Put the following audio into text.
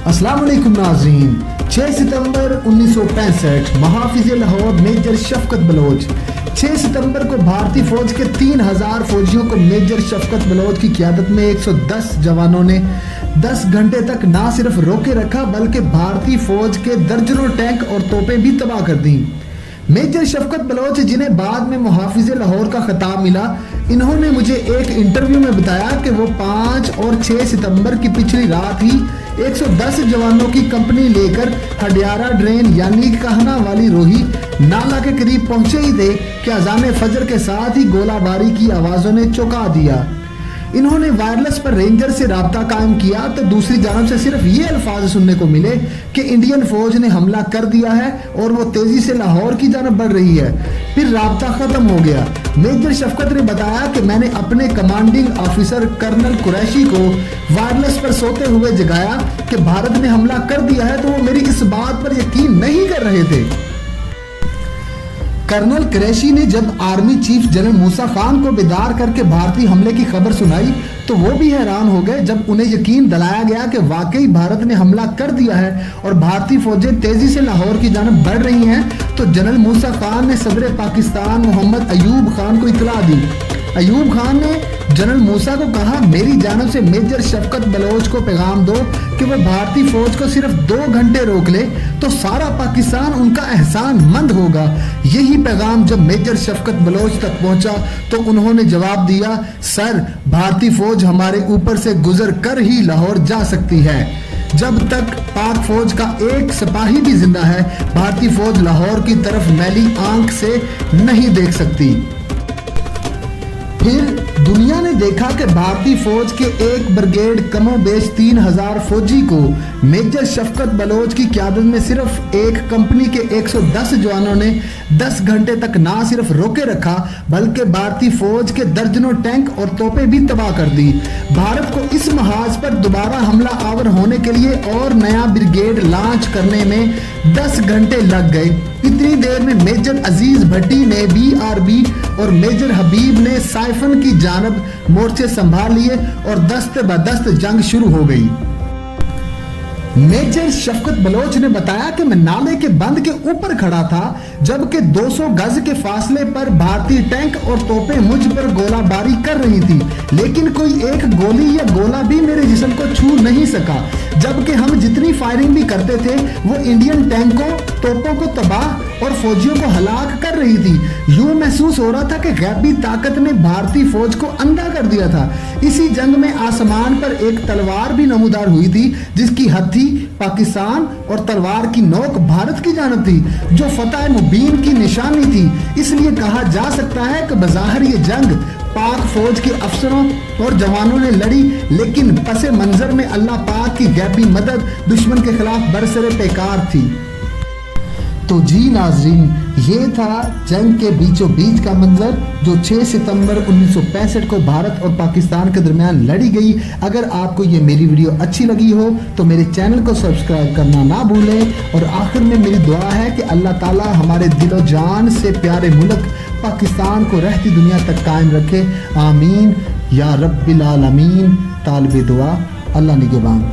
अस्सलाम वालेकुम नाज़रीन। 6 सितंबर 1965 महाफिज लाहौर मेजर शफकत बलोच। 6 सितंबर को भारतीय फौज के 3000 फौजियों को मेजर शफकत बलोच की क़यादत में 110 जवानों ने 10 घंटे तक ना सिर्फ रोके रखा बल्कि भारतीय फौज के दर्जनों टैंक और तोपें भी तबाह कर दी। मेजर शफकत बलोच, जिन्हें बाद में मुहाफिज लाहौर का खिताब मिला, इन्होंने मुझे एक इंटरव्यू में बताया कि वो 5 और 6 सितंबर की पिछली रात ही 110 जवानों की कंपनी लेकर हडियारा ड्रेन यानी कहना वाली रोही नाला के करीब पहुंचे ही थे कि अजान फजर के साथ ही गोलाबारी की आवाजों ने चौंका दिया। इन्होंने वायरलेस पर रेंजर से राब्ता कायम किया तो दूसरी जानब से सिर्फ ये अल्फाज सुनने को मिले कि इंडियन फौज ने हमला कर दिया है और वो तेजी से लाहौर की जानब बढ़ रही है। फिर राब्ता खत्म हो गया। मेजर शफकत ने बताया कि मैंने अपने कमांडिंग ऑफिसर कर्नल कुरैशी को वायरलेस पर सोते हुए जगाया कि भारत ने हमला कर दिया है, तो वो मेरी इस बात पर यकीन नहीं कर रहे थे। कर्नल कुरैशी ने जब आर्मी चीफ जनरल मूसा खान को बेदार करके भारतीय हमले की खबर सुनाई तो वो भी हैरान हो गए जब उन्हें यकीन दिलाया गया कि वाकई भारत ने हमला कर दिया है और भारतीय फौजें तेजी से लाहौर की जानब बढ़ रही हैं। तो जनरल मूसा खान ने सदर पाकिस्तान मोहम्मद अयूब खान को इतला दी। अयूब खान ने जनरल मूसा को कहा, मेरी जानब से मेजर शफकत बलोच को पैगाम दो कि वो भारतीय फौज को सिर्फ 2 घंटे रोक ले तो सारा पाकिस्तान उनका एहसान मंद होगा। यही पैगाम जब मेजर शफकत बलोच तक पहुंचा तो उन्होंने जवाब दिया, सर, भारतीय फौज हमारे ऊपर से गुजर कर ही लाहौर जा सकती है। जब तक पाक फौज का एक सिपाही भी जिंदा है, भारतीय फौज लाहौर की तरफ मैली आंख से नहीं देख सकती। फिर दुनिया ने देखा कि भारतीय फौज के एक ब्रिगेड कमोबेश 3000 फौजी को मेजर शफकत बलोच की क़यादत में सिर्फ एक कंपनी के 110 जवानों ने 10 घंटे तक ना सिर्फ रोके रखा बल्कि भारतीय फौज के दर्जनों टैंक और तोपें भी तबाह कर दी। भारत को इस महाज पर दोबारा हमला आवर होने के लिए और नया ब्रिगेड लॉन्च करने में 10 घंटे लग गए। इतनी देर में मेजर अजीज भट्टी ने BRB और मेजर हबीब ने साइफन की जानब मोर्चे संभाल लिए और दस्त बदस्त जंग शुरू हो गई। मेजर शफकत बलोच ने बताया कि मैं नाले के बंद के ऊपर खड़ा था जबकि 200 गज के फासले पर भारतीय टैंक और तोपें मुझ पर गोलाबारी कर रही थी, लेकिन कोई एक गोली या गोला भी मेरे जिस्म को छू नहीं सका। जबकि हम जितनी फायरिंग भी करते थे वो इंडियन टैंकों, तोपों को तबाह और फौजियों को हलाक कर रही थी। यूं महसूस हो रहा था कि गैबी ताकत ने भारतीय फौज को अंधा कर दिया था। इसी जंग में आसमान पर एक तलवार भी नमूदार हुई थी जिसकी हथी पाकिस्तान और तलवार की नोक भारत की जानब थी, जो फतह मुबीन की निशानी थी। इसलिए कहा जा सकता है कि बज़ाहिर ये जंग पाक फौज के अफसरों और जवानों ने लड़ी, लेकिन पसे मंजर में अल्लाह पाक की गैबी मदद दुश्मन के खिलाफ बरसरे पेकार थी। तो जी नाजरीन, ये था जंग के बीचों बीच का मंजर जो 6 सितंबर 1965 को भारत और पाकिस्तान के दरमियान लड़ी गई। अगर आपको ये मेरी वीडियो अच्छी लगी हो तो मेरे चैनल को सब्सक्राइब करना ना भूलें। और आखिर में मेरी दुआ है कि अल्लाह ताला हमारे दिलो जान से प्यारे मुल्क पाकिस्तान को रहती दुनिया तक कायम रखे। आमीन या रब्बिल आलमीन। तालिबे दुआ, अल्लाह निगहबान।